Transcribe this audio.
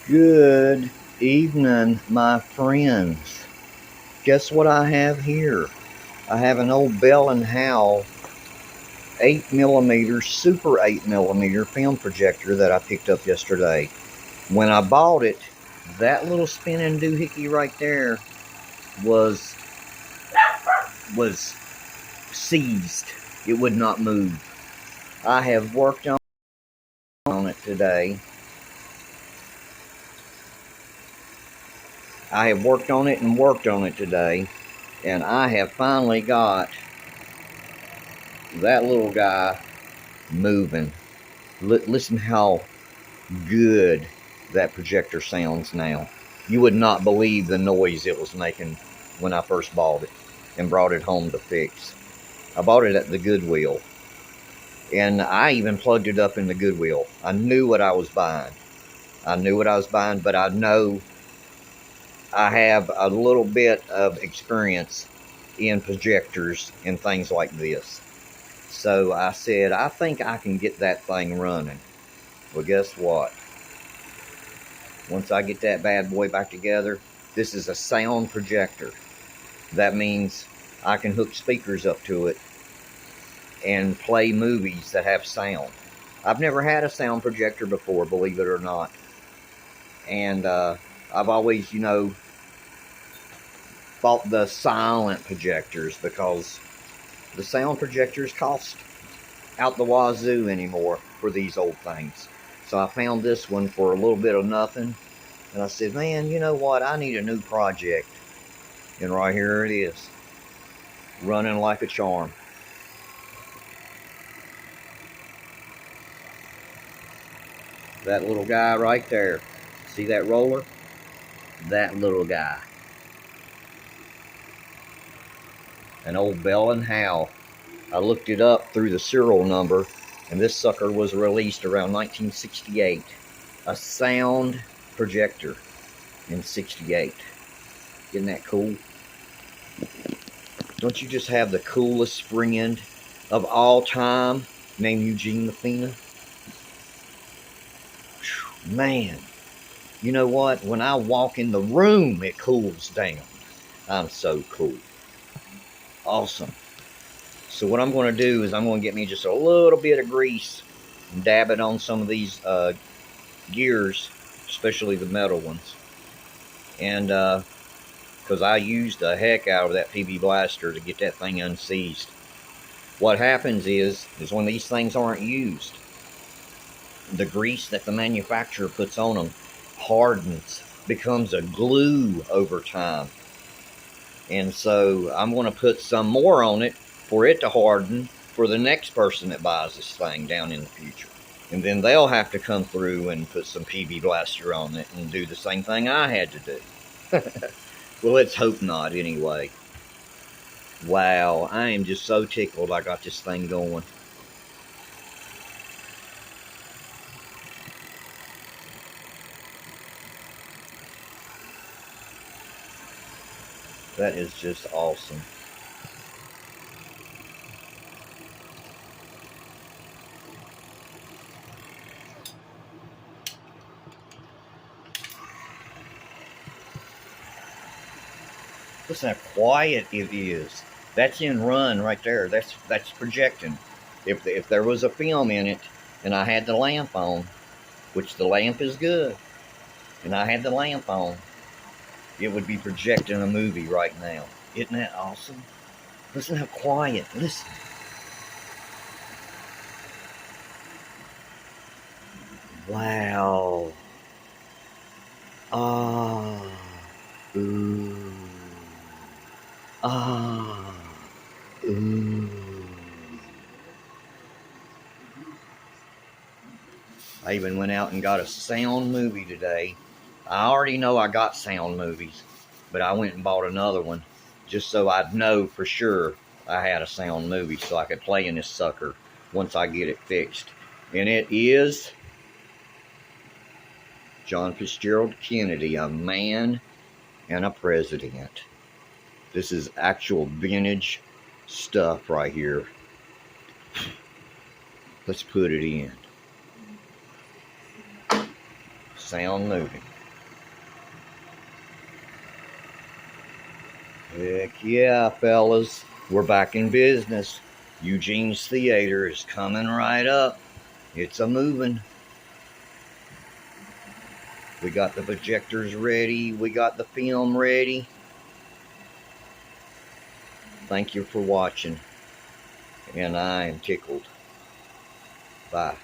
Good evening, my friends. Guess what I have here? I have an old Bell and Howell 8mm, super 8mm film projector that I picked up yesterday. When I bought it, that little spinning doohickey right there was seized. It would not move. I have worked on it today. I have worked on it and worked on it today, and I have finally got that little guy moving. Listen how good that projector sounds now. You would not believe the noise it was making when I first bought it and brought it home to fix. I bought it at the Goodwill, and I even plugged it up in the Goodwill. I knew what I was buying. But I know I have a little bit of experience in projectors and things like this. So I said, I think I can get that thing running. Well, guess what? Once I get that bad boy back together, this is a sound projector. That means I can hook speakers up to it and play movies that have sound. I've never had a sound projector before, believe it or not. And I've always, bought the silent projectors because the sound projectors cost out the wazoo anymore for these old things. So I found this one for a little bit of nothing. And I said, man, you know what? I need a new project. And right here it is, running like a charm. That little guy right there. See that roller? That little guy. An old Bell and Howell. I looked it up through the serial number, and this sucker was released around 1968. A sound projector in 68. Isn't that cool? Don't you just have the coolest friend of all time named Eugene Methina? Man, you know what? When I walk in the room, it cools down. I'm so cool. Awesome. So what I'm going to do is I'm going to get me just a little bit of grease and dab it on some of these gears, especially the metal ones. And because I used the heck out of that PB blaster to get that thing unseized. What happens is when these things aren't used, the grease that the manufacturer puts on them hardens, becomes a glue over time. And so I'm going to put some more on it for it to harden for the next person that buys this thing down in the future. And then they'll have to come through and put some PB blaster on it and do the same thing I had to do. Well, let's hope not anyway. Wow, I am just so tickled I got this thing going. That is just awesome. Listen how quiet it is. That's in run right there. That's projecting. If there was a film in it and I had the lamp on, which the lamp is good, and I had the lamp on, it would be projecting a movie right now. Isn't that awesome? Listen how quiet. Listen. Wow. Ah. Ooh. Ah. Ooh. I even went out and got a sound movie today. I already know I got sound movies, but I went and bought another one just so I'd know for sure I had a sound movie so I could play in this sucker once I get it fixed. And it is John Fitzgerald Kennedy, a man and a president. This is actual vintage stuff right here. Let's put it in. Sound moving. Heck yeah, fellas. We're back in business. Eugene's Theater is coming right up. It's a moving. We got the projectors ready. We got the film ready. Thank you for watching. And I am tickled. Bye.